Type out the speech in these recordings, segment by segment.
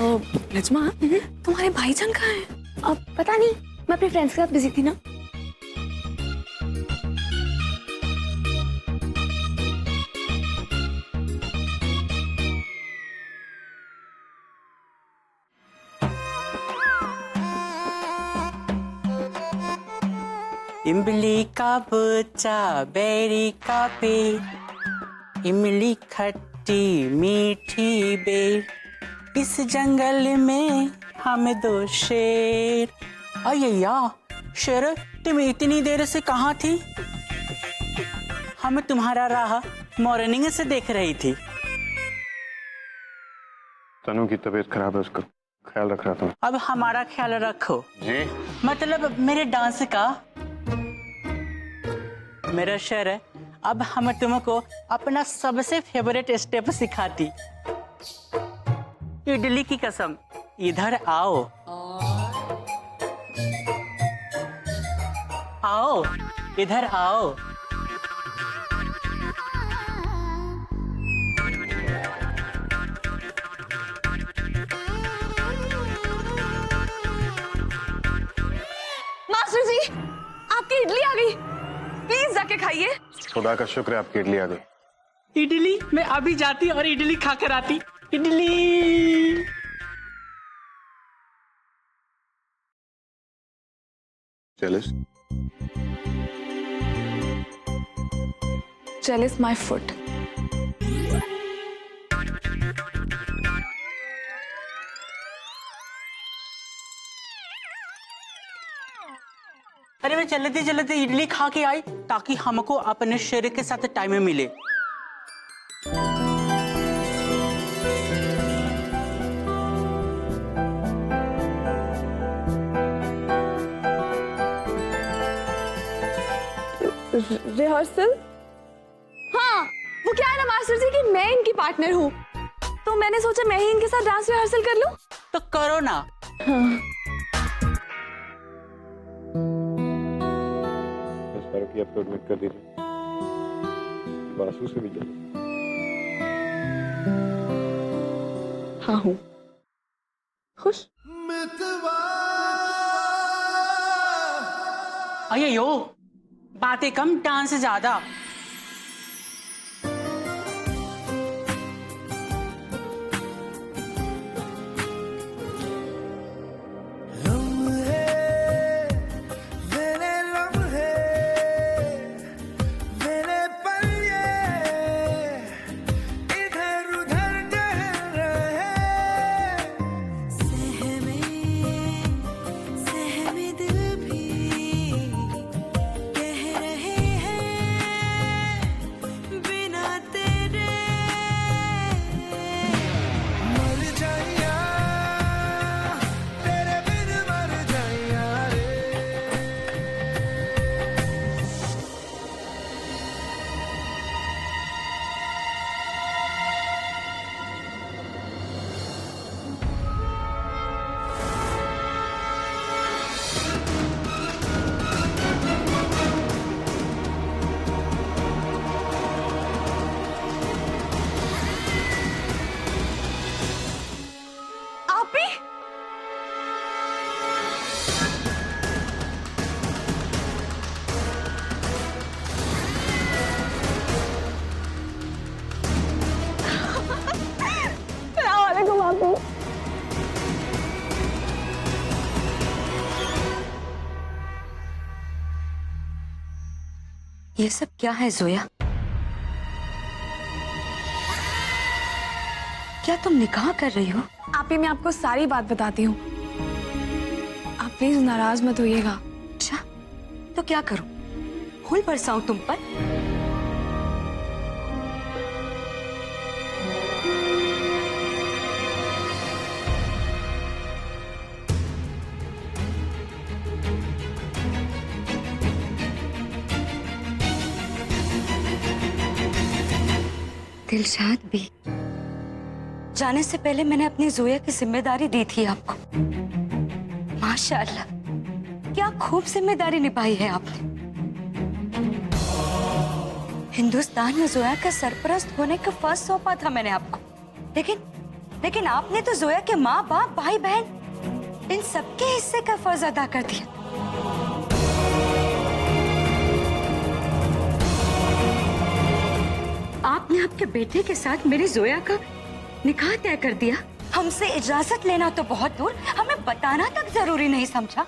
नजमा, तुम्हारे भाईजान कहाँ हैं? अब पता नहीं, मैं अपने फ्रेंड्स के साथ बिजी थी ना। इमली का बच्चा बेरी का पेड़, इमली खट्टी मीठी बेर, इस जंगल में हम दो शेर। अय्या शेर, तुम इतनी देर से कहाँ थी? हम तुम्हारा राह मॉर्निंग से देख रही थी। तनु की तबीयत खराब है, उसका ख्याल रख रहा था। अब हमारा ख्याल रखो। जी मतलब मेरे डांस का। मेरा शेर है, अब हम तुमको अपना सबसे फेवरेट स्टेप सिखाती। इडली की कसम, इधर आओ। आओ, इधर आओ। मास्टर जी, आपकी इडली आ गई, प्लीज जाके खाइए। खुदा का शुक्र है आपकी इडली आ गई। इडली? मैं अभी जाती और इडली खाकर आती। Idli. Jealous? Jealous my foot. अरे मैं चलते चलते इडली खा के आई ताकि हमको अपने शेर के साथ टाइम मिले। रिहर्सल? हाँ, वो क्या है ना मास्टर जी कि मैं इनकी पार्टनर हूँ, तो मैंने सोचा मैं ही इनके साथ डांस रिहर्सल कर लूं। तो करो ना। हाँ। की आप तो एडमिट कर दीजिए, बासु से भी जल्दी। हाँ हूँ खुश। अयो, बातें कम डांस ज्यादा। ये सब क्या है जोया? क्या तुम निकाह कर रही हो? आप ही, मैं आपको सारी बात बताती हूँ, आप प्लीज नाराज मत होइएगा। अच्छा, तो क्या करूं? फूल बरसाऊं तुम पर? दिलशाद भी, जाने से पहले मैंने अपनी जोया की जिम्मेदारी दी थी आपको। माशाअल्लाह, क्या खूब जिम्मेदारी निभाई है आपने। हिंदुस्तान में जोया का सरपरस्त होने का फर्ज सौंपा था मैंने आपको, लेकिन आपने तो जोया के माँ बाप भाई बहन इन सबके हिस्से का फर्ज अदा कर दिया। आपने आपके बेटे के साथ मेरी जोया का निकाह तय कर दिया। हमसे इजाजत लेना तो बहुत दूर, हमें बताना तक जरूरी नहीं समझा।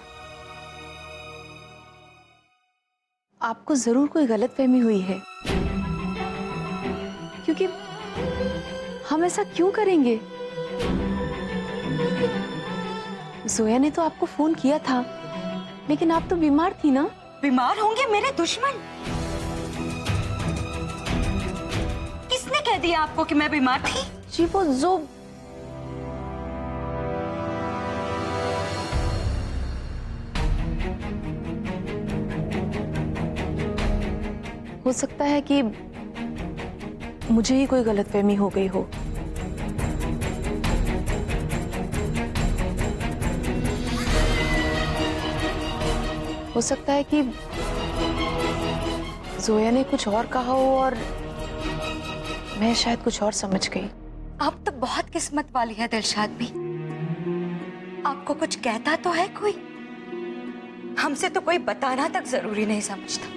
आपको जरूर कोई गलतफहमी हुई है, क्योंकि हम ऐसा क्यों करेंगे? जोया ने तो आपको फोन किया था, लेकिन आप तो बीमार थी ना। बीमार होंगे मेरे दुश्मन? किसने कह दिया आपको कि मैं बीमार थी? जी वो जो हो सकता है कि मुझे ही कोई गलतफहमी हो गई हो। हो सकता है कि जोया ने कुछ और कहा हो और मैं शायद कुछ और समझ गई। आप तो बहुत किस्मत वाली है दिलशाद भी। आपको कुछ कहता तो है कोई? हमसे तो कोई बताना तक जरूरी नहीं समझता।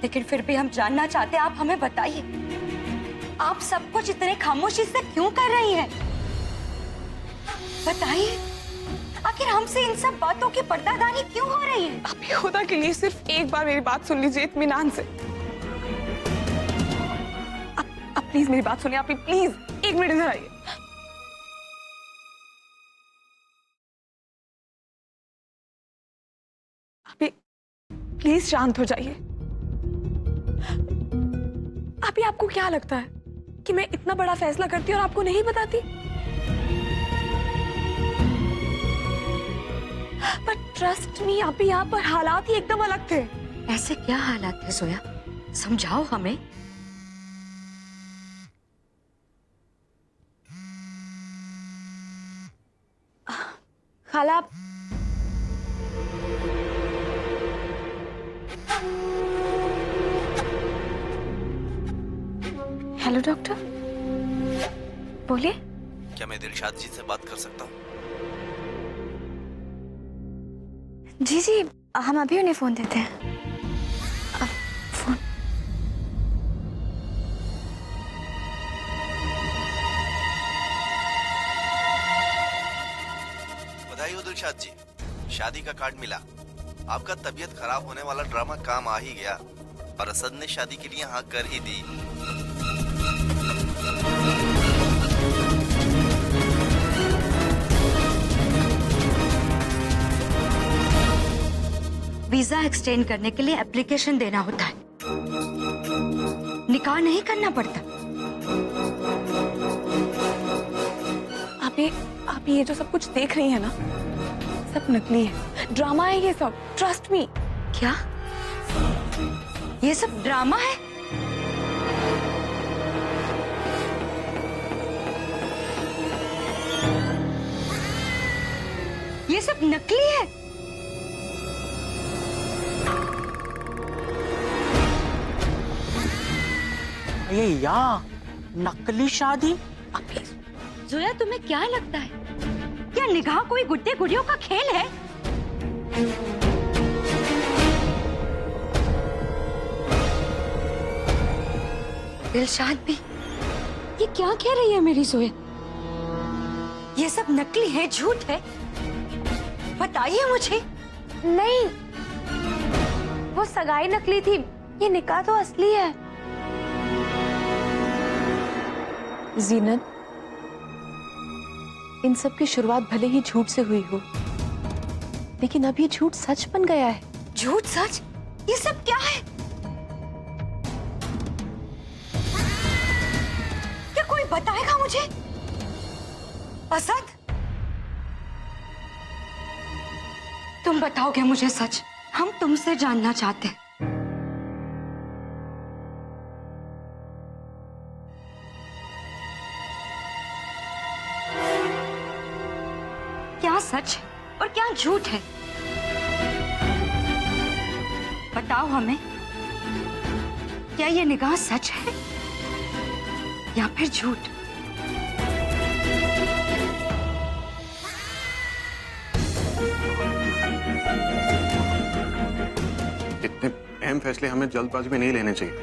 लेकिन फिर भी हम जानना चाहते हैं, आप हमें बताइए, आप सब कुछ इतने खामोशी से क्यों कर रही हैं? बताइए, आखिर हमसे इन सब बातों की पर्दादानी क्यों हो रही है? आप खुदा के लिए सिर्फ एक बार मेरी बात सुन लीजिए इत्मीनान से। आप प्लीज मेरी बात सुनिए। आप प्लीज 1 मिनट इधर आइए। आप प्लीज शांत हो जाइए। अभी आपको क्या लगता है कि मैं इतना बड़ा फैसला करती और आपको नहीं बताती? पर ट्रस्ट मी, अभी यहाँ पर हालात ही एकदम अलग थे। ऐसे क्या हालात थे जोया? समझाओ हमें। खाला, हेलो डॉक्टर, बोलिए। क्या मैं दिलशाद जी से बात कर सकता हूँ? जी जी, हम अभी उन्हें फोन देते हैं। फोन। बधाई हो दिलशाद जी, शादी का कार्ड मिला। आपका तबीयत खराब होने वाला ड्रामा काम आ ही गया और असद ने शादी के लिए हाँ कर ही दी। वीजा एक्सटेंड करने के लिए एप्लीकेशन देना होता है, निकाह नहीं करना पड़ता। आप ये जो सब कुछ देख रही है ना, सब नकली है, ड्रामा है ये सब। Trust me. क्या ये सब ड्रामा है? ये सब नकली है? ये या नकली शादी? जोया, तुम्हें क्या लगता है, क्या निगाह कोई गुड्डे गुड़ियों का खेल है? दिलशाद भी, ये क्या कह रही है मेरी जोया? ये सब नकली है, झूठ है? बताइए मुझे। नहीं, वो सगाई नकली थी, ये निकाह तो असली है। जीनत, इन सब की शुरुआत भले ही झूठ से हुई हो, लेकिन अब ये झूठ सच बन गया है। झूठ सच? ये सब क्या है? क्या कोई बताएगा मुझे? असद, तुम बताओगे मुझे सच? हम तुमसे जानना चाहते हैं। क्या सच है और क्या झूठ है? बताओ हमें, क्या ये निगाह सच है या फिर झूठ। इतने अहम फैसले हमें जल्दबाजी में नहीं लेने चाहिए।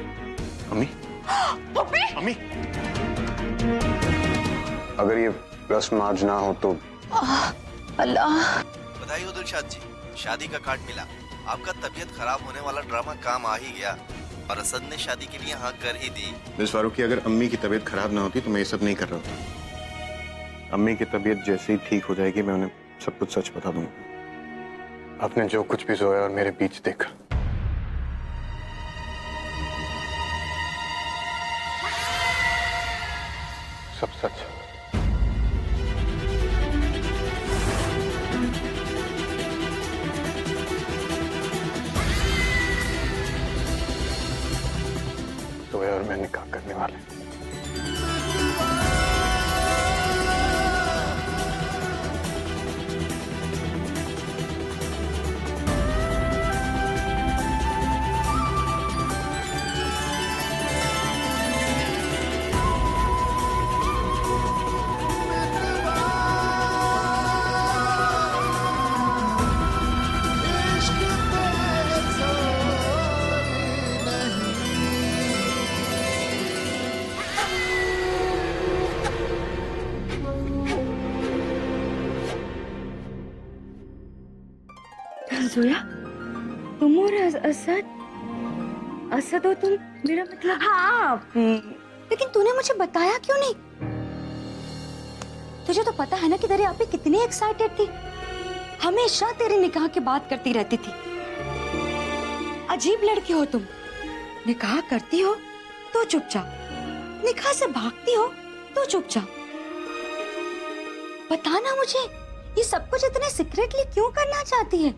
अम्मी, अम्मी, अगर ये रस्म आज ना हो तो अल्लाह। बधाई हो दिलशाद जी, शादी का कार्ड मिला। आपका तबीयत खराब होने वाला ड्रामा काम आ ही गया और असद ने शादी के लिए हाँ कर ही दी। मिस फारूकी, अगर अम्मी की तबीयत खराब ना होती तो मैं ये सब नहीं कर रहा होता। अम्मी की तबीयत जैसे ही ठीक हो जाएगी मैं उन्हें सब कुछ सच बता दूंगा। आपने जो कुछ भी जोया और मेरे बीच देखा, सब सच। जोया और मैं निकाह करने वाले हैं। जोया, तुम और असद असद हो तुम? मेरा मतलब हाँ, लेकिन तूने मुझे बताया क्यों नहीं? तुझे तो पता है ना कि तेरी आपी कितनी एक्साइटेड थी, हमेशा तेरे निकाह की बात करती रहती थी। अजीब लड़की हो तुम, निकाह करती हो तो चुपचाप, निकाह से भागती हो तो चुपचाप। बताना मुझे, ये सब कुछ इतने सीक्रेटली क्यों करना चाहती है?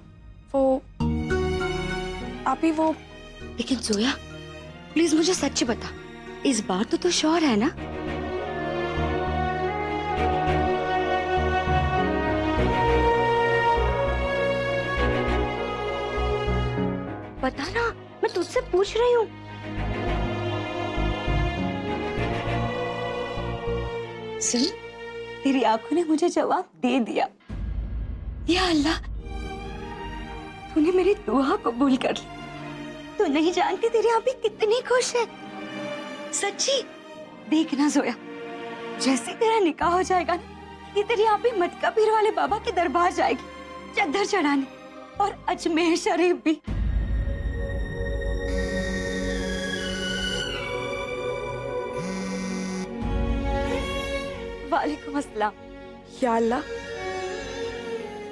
वो आप ही वो। लेकिन जोया, प्लीज मुझे सच बता, इस बार तो तू श्योर है ना? बता ना, मैं तुझसे पूछ रही हूँ। सुन, तेरी आंखों ने मुझे जवाब दे दिया। या अल्लाह, तूने मेरी दुआ कबूल कर ली। तू नहीं जानती तेरी आपी कितनी खुश है। सच्ची देखना जोया, जैसे तेरा निकाह हो जाएगा ना, ये तेरी आपी मटका पीर वाले बाबा के दरबार जाएगी चद्दर चढ़ाने, और अजमेर शरीफ भी। वालेकुम अस्सलाम। या अल्लाह,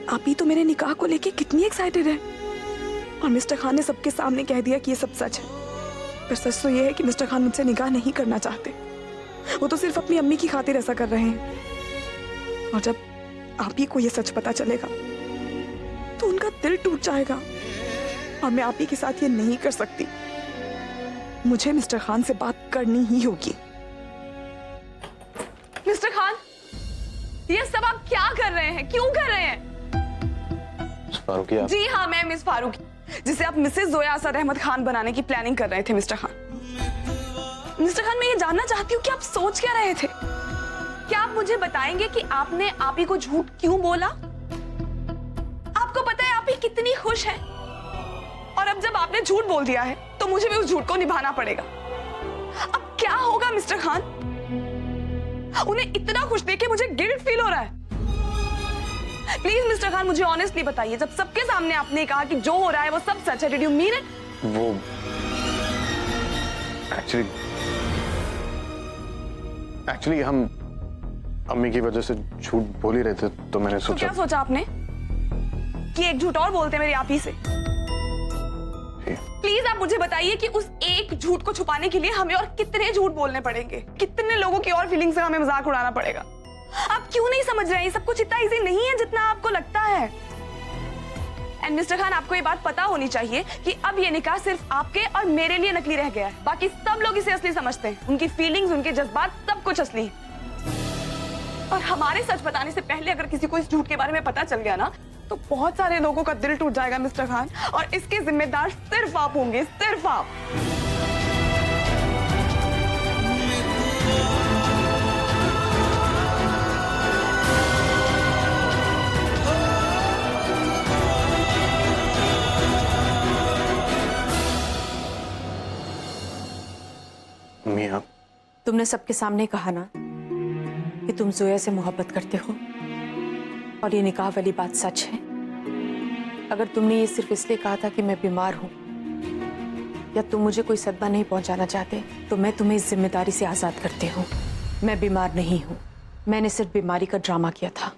आप ही तो मेरे निकाह को लेके कितनी एक्साइटेड है, और मिस्टर खान ने सबके सामने कह दिया कि ये सब सच है। पर सच तो ये है कि मिस्टर खान मुझसे निकाह नहीं करना चाहते, वो तो सिर्फ अपनी अम्मी की खातिर ऐसा कर रहे हैं। और जब आप ही को ये सच पता चलेगा तो उनका दिल टूट जाएगा, और मैं आप ही के साथ ये नहीं कर सकती। मुझे मिस्टर खान से बात करनी ही होगी। मिस्टर खान, ये सब आप क्या कर रहे हैं, क्यों कर रहे हैं? फारूकी, आप... जी हाँ, मैं मिस फारूकी, जिसे आप मिसेस जोया असद अहमद खान बनाने की प्लानिंग कर रहे थे। मिस्टर खान, मैं ये जानना चाहती हूँ कि आप सोच क्या रहे थे। क्या आप मुझे बताएंगे कि आपने आप ही को झूठ क्यों बोला? आपको पता है आप ही कितनी खुश है, और अब जब आपने झूठ बोल दिया है तो मुझे भी उस झूठ को निभाना पड़ेगा। अब क्या होगा मिस्टर खान? उन्हें इतना खुश देख के मुझे गिल्ट फील हो रहा है। प्लीज मिस्टर खान, मुझे ऑनेस्टली बताइए, जब सबके सामने आपने कहा कि जो हो रहा है वो सब सच है, डिड यू मीन इट? वो एक्चुअली हम अम्मी की वजह से झूठ बोल ही रहे थे, तो मैंने तो सोचा। क्या सोचा आपने कि एक झूठ और बोलते मेरी आप ही से? प्लीज आप मुझे बताइए कि उस एक झूठ को छुपाने के लिए हमें और कितने झूठ बोलने पड़ेंगे, कितने लोगों की और फीलिंग्स का हमें मजाक उड़ाना पड़ेगा। आप क्यों नहीं समझ रहे हैं? सब कुछ इतना इजी नहीं है जितना आपको लगता है। एंड मिस्टर खान, आपको ये बात पता होनी चाहिए कि अब ये निकाह सिर्फ आपके और मेरे लिए नकली रह गया है। बाकी सब लोग इसे असली समझते हैं, उनकी फीलिंग्स, उनके जज्बात, सब कुछ असली है। और हमारे सच बताने से पहले अगर किसी को इस झूठ के बारे में पता चल गया ना, तो बहुत सारे लोगों का दिल टूट जाएगा मिस्टर खान, और इसके जिम्मेदार सिर्फ आप होंगे, सिर्फ आप। तुमने सबके सामने कहा ना कि तुम जोया से मोहब्बत करते हो, और ये निकाह वाली बात सच है। अगर तुमने ये सिर्फ इसलिए कहा था कि मैं बीमार हूं या तुम मुझे कोई सदमा नहीं पहुंचाना चाहते, तो मैं तुम्हें इस जिम्मेदारी से आजाद करती हूँ। मैं बीमार नहीं हूँ, मैंने सिर्फ बीमारी का ड्रामा किया था।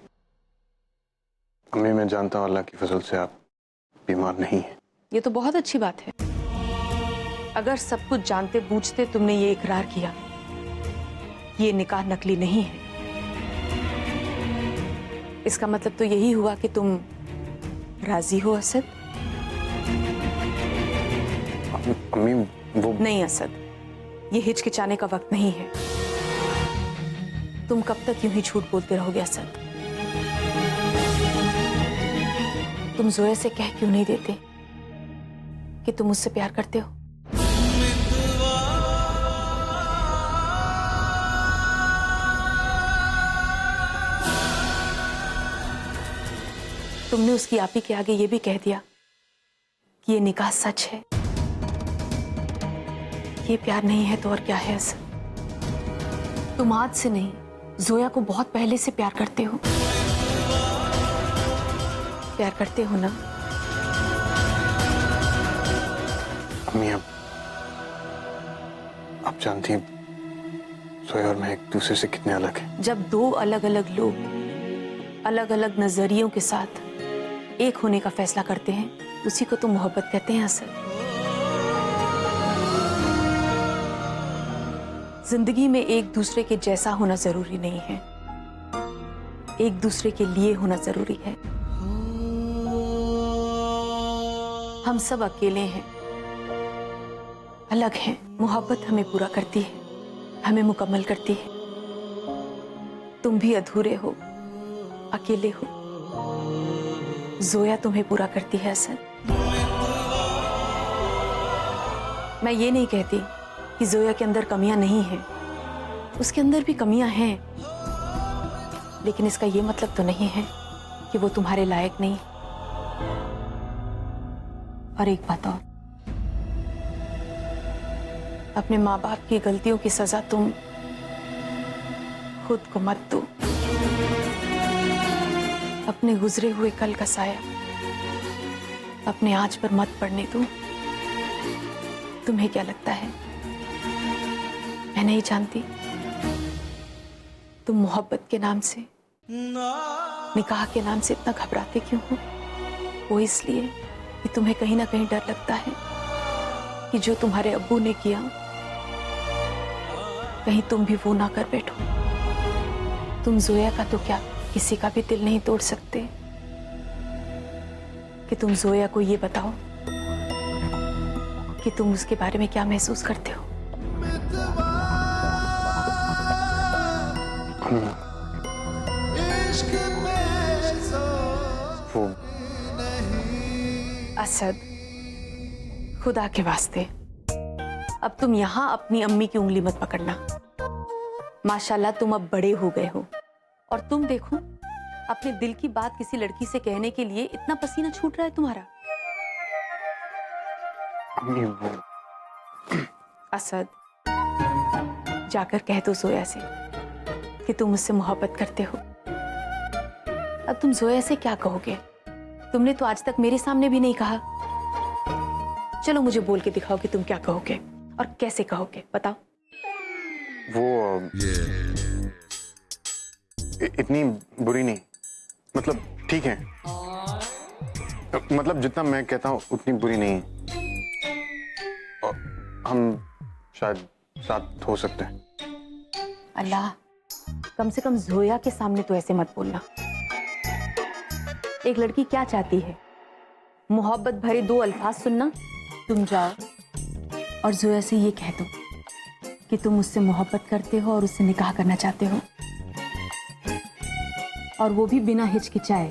अम्मी, मैं जानता हूँ अल्लाह की फजल से आप बीमार नहीं हैं। ये तो बहुत अच्छी बात है। अगर सब कुछ जानते बूझते तुमने ये इकरार किया, ये निकाह नकली नहीं है, इसका मतलब तो यही हुआ कि तुम राजी हो असद? अम्मी, वो नहीं असद, ये हिचकिचाने का वक्त नहीं है। तुम कब तक यूं ही झूठ बोलते रहोगे असद? तुम जोया से कह क्यों नहीं देते कि तुम मुझसे प्यार करते हो? तुमने उसकी आपी के आगे ये भी कह दिया कि ये निकाह सच है। ये प्यार नहीं है तो और क्या है असद? तुम आज से नहीं, जोया को बहुत पहले से प्यार करते हो। प्यार करते हो ना? अम्मी, आप जानती हैं जोया और मैं एक दूसरे से कितने अलग हैं। जब दो अलग अलग लोग अलग अलग नजरियों के साथ एक होने का फैसला करते हैं, उसी को तो मोहब्बत कहते हैं असद। जिंदगी में एक दूसरे के जैसा होना जरूरी नहीं है, एक दूसरे के लिए होना जरूरी है। हम सब अकेले हैं, अलग हैं। मोहब्बत हमें पूरा करती है, हमें मुकम्मल करती है। तुम भी अधूरे हो, अकेले हो। जोया तुम्हें पूरा करती है असद। मैं ये नहीं कहती कि जोया के अंदर कमियां नहीं हैं, उसके अंदर भी कमियां हैं, लेकिन इसका ये मतलब तो नहीं है कि वो तुम्हारे लायक नहीं। और एक बात और, अपने माँ बाप की गलतियों की सजा तुम खुद को मत दो। अपने गुजरे हुए कल का साया अपने आंच पर मत पड़ने दो। तुम्हें क्या लगता है, मैं नहीं जानती तुम मोहब्बत के नाम से, निकाह के नाम से इतना घबराते क्यों हो? वो इसलिए कि तुम्हें कहीं ना कहीं डर लगता है कि जो तुम्हारे अब्बू ने किया कहीं तुम भी वो ना कर बैठो। तुम जोया का तो क्या, किसी का भी दिल नहीं तोड़ सकते। कि तुम जोया को ये बताओ कि तुम उसके बारे में क्या महसूस करते हो। वो असद, खुदा के वास्ते अब तुम यहां अपनी अम्मी की उंगली मत पकड़ना। माशाल्लाह तुम अब बड़े हो गए हो, और तुम देखो अपने दिल की बात किसी लड़की से कहने के लिए इतना पसीना छूट रहा है तुम्हारा। अम्मी, वो असद, जाकर कह दो जोया से कि तुम मुझसे मोहब्बत करते हो। अब तुम जोया से क्या कहोगे? तुमने तो आज तक मेरे सामने भी नहीं कहा। चलो मुझे बोल के दिखाओ कि तुम क्या कहोगे और कैसे कहोगे, बताओ। वो इतनी बुरी नहीं, मतलब ठीक है, मतलब जितना मैं कहता हूँ उतनी बुरी नहीं है, और हम शायद साथ हो सकते हैं। अल्लाह, कम से कम जोया के सामने तो ऐसे मत बोलना। एक लड़की क्या चाहती है? मोहब्बत भरे दो अल्फाज सुनना। तुम जाओ और जोया से ये कह दो कि तुम मुझसे मोहब्बत करते हो और उससे निकाह करना चाहते हो, और वो भी बिना हिचकिचाए